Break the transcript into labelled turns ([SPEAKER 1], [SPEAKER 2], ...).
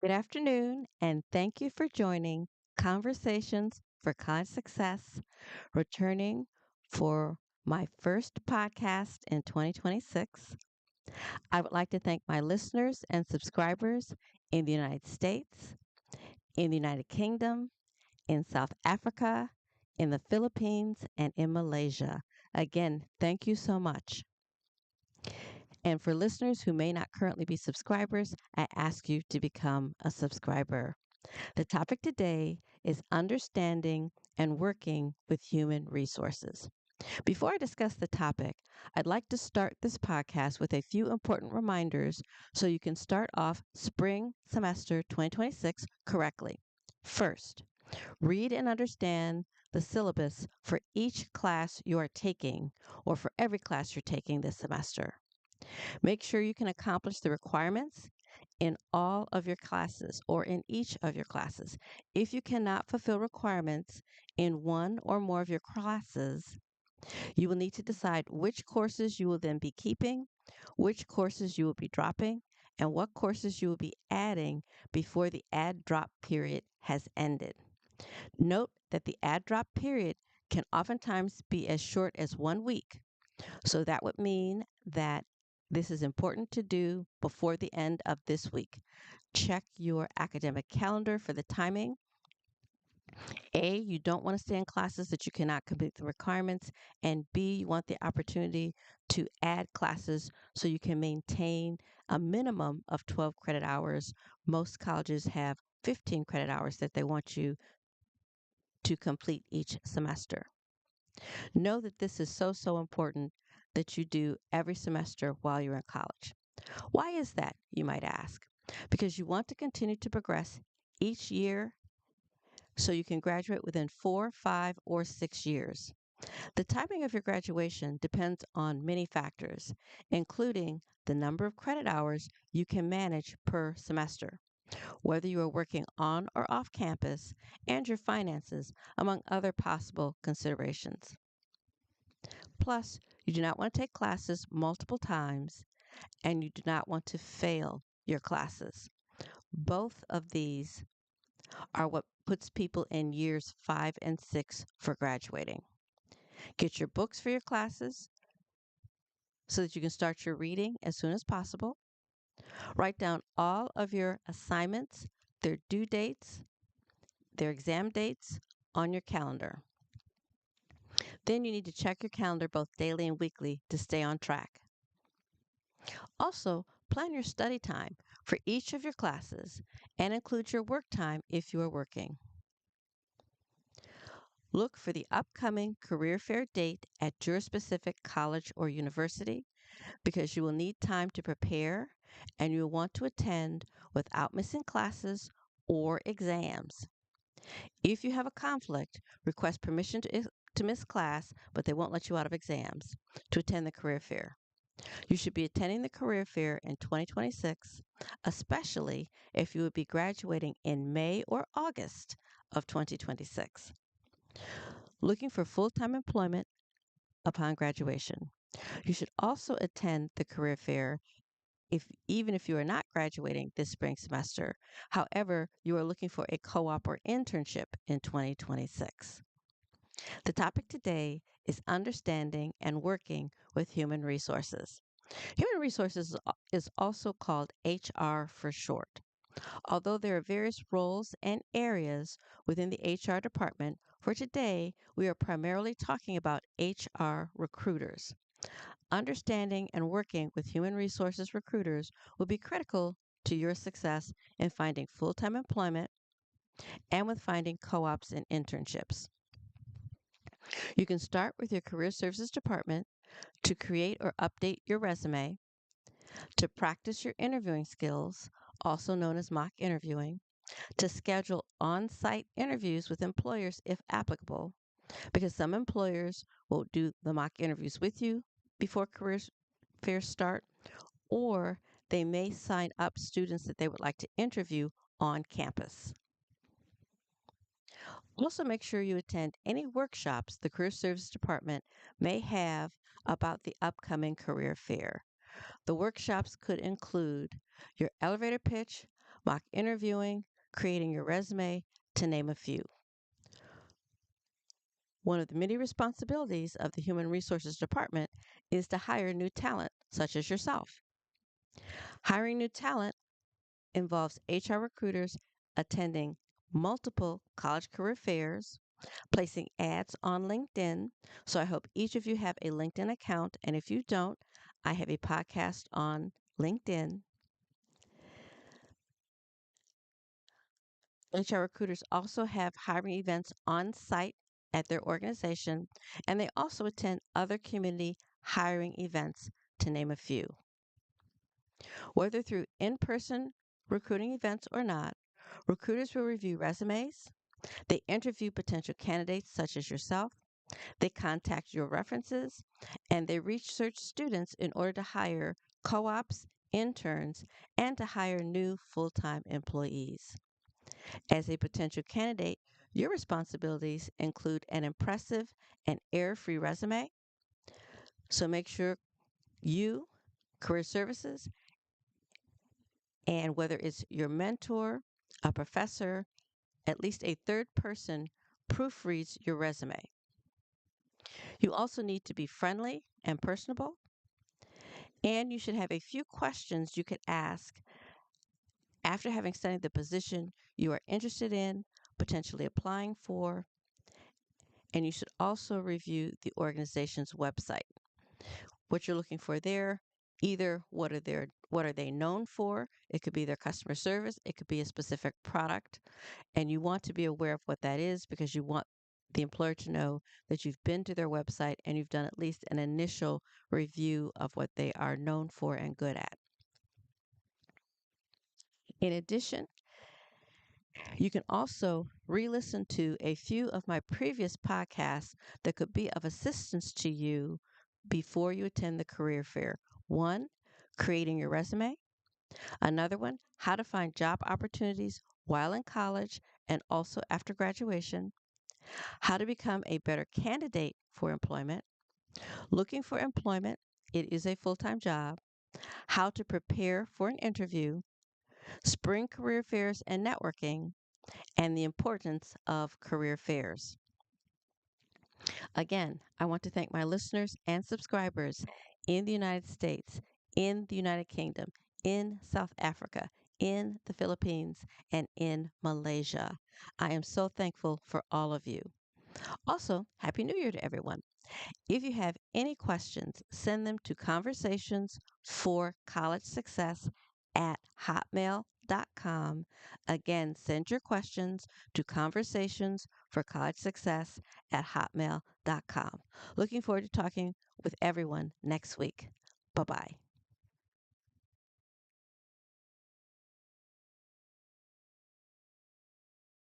[SPEAKER 1] Good afternoon, and thank you for joining Conversations for College Success, returning for my first podcast in 2026. I would like to thank my listeners and subscribers in the United States, in the United Kingdom, in South Africa, in the Philippines, and in Malaysia. Again, thank you so much. And for listeners who may not currently be subscribers, I ask you to become a subscriber. The topic today is understanding and working with human resources. Before I discuss the topic, I'd like to start this podcast with a few important reminders so you can start off spring semester 2026 correctly. First, read and understand the syllabus for each class you are taking or for every class you're taking this semester. Make sure you can accomplish the requirements in all of your classes or in each of your classes. If you cannot fulfill requirements in one or more of your classes, you will need to decide which courses you will then be keeping, which courses you will be dropping, and what courses you will be adding before the add drop period has ended. Note that the add drop period can oftentimes be as short as 1 week. So that would mean that this is important to do before the end of this week. Check your academic calendar for the timing. A, you don't want to stay in classes that you cannot complete the requirements. And B, you want the opportunity to add classes so you can maintain a minimum of 12 credit hours. Most colleges have 15 credit hours that they want you to complete each semester. Know that this is so important that you do every semester while you're in college. Why is that, you might ask? Because you want to continue to progress each year so you can graduate within 4, 5, or 6 years. The timing of your graduation depends on many factors, including the number of credit hours you can manage per semester, whether you are working on or off campus, and your finances, among other possible considerations. Plus, you do not want to take classes multiple times and you do not want to fail your classes. Both of these are what puts people in years 5 and 6 for graduating. Get your books for your classes so that you can start your reading as soon as possible. Write down all of your assignments, their due dates, their exam dates on your calendar. Then you need to check your calendar both daily and weekly to stay on track. Also, plan your study time for each of your classes and include your work time if you are working. Look for the upcoming career fair date at your specific college or university because you will need time to prepare and you will want to attend without missing classes or exams. If you have a conflict, request permission to miss class, but they won't let you out of exams to attend the career fair. You should be attending the career fair in 2026, especially if you would be graduating in May or August of 2026. Looking for full-time employment upon graduation. You should also attend the career fair even if you are not graduating this spring semester. However, you are looking for a co-op or internship in 2026. The topic today is understanding and working with human resources. Human resources is also called HR for short. Although there are various roles and areas within the HR department, for today we are primarily talking about HR recruiters. Understanding and working with human resources recruiters will be critical to your success in finding full time employment and with finding co ops and internships. You can start with your career services department to create or update your resume, to practice your interviewing skills, also known as mock interviewing, to schedule on site interviews with employers if applicable, because some employers will do the mock interviews with you before career fairs start, or they may sign up students that they would like to interview on campus. Also, make sure you attend any workshops the Career Service Department may have about the upcoming career fair. The workshops could include your elevator pitch, mock interviewing, creating your resume, to name a few. One of the many responsibilities of the Human Resources Department is to hire new talent, such as yourself. Hiring new talent involves HR recruiters attending multiple college career fairs, placing ads on LinkedIn. So I hope each of you have a LinkedIn account. And if you don't, I have a podcast on LinkedIn. HR recruiters also have hiring events on site at their organization, and they also attend other community hiring events, to name a few. Whether through in person recruiting events or not, recruiters will review resumes, they interview potential candidates such as yourself, they contact your references, and they research students in order to hire co ops, interns, and to hire new full time employees. As a potential candidate, your responsibilities include an impressive and error free resume. So make sure you, career services, and whether it's your mentor, a professor, at least a third person proofreads your resume. You also need to be friendly and personable, and you should have a few questions you could ask after having studied the position you are interested in, potentially applying for, and you should also review the organization's website. What you're looking for there, either what are they known for? It could be their customer service, it could be a specific product, and you want to be aware of what that is because you want the employer to know that you've been to their website and you've done at least an initial review of what they are known for and good at. In addition, you can also re listen to a few of my previous podcasts that could be of assistance to you before you attend the career fair. One, creating your resume. Another one, how to find job opportunities while in college and also after graduation. How to become a better candidate for employment. Looking for employment, it is a full time job. How to prepare for an interview. Spring career fairs and networking, and the importance of career fairs. Again, I want to thank my listeners and subscribers in the United States, in the United Kingdom, in South Africa, in the Philippines, and in Malaysia. I am so thankful for all of you. Also, Happy New Year to everyone. If you have any questions, send them to conversations for college success at hotmail.com. Again, send your questions to conversations for college success at hotmail.com. Looking forward to talking with everyone next week. Bye bye.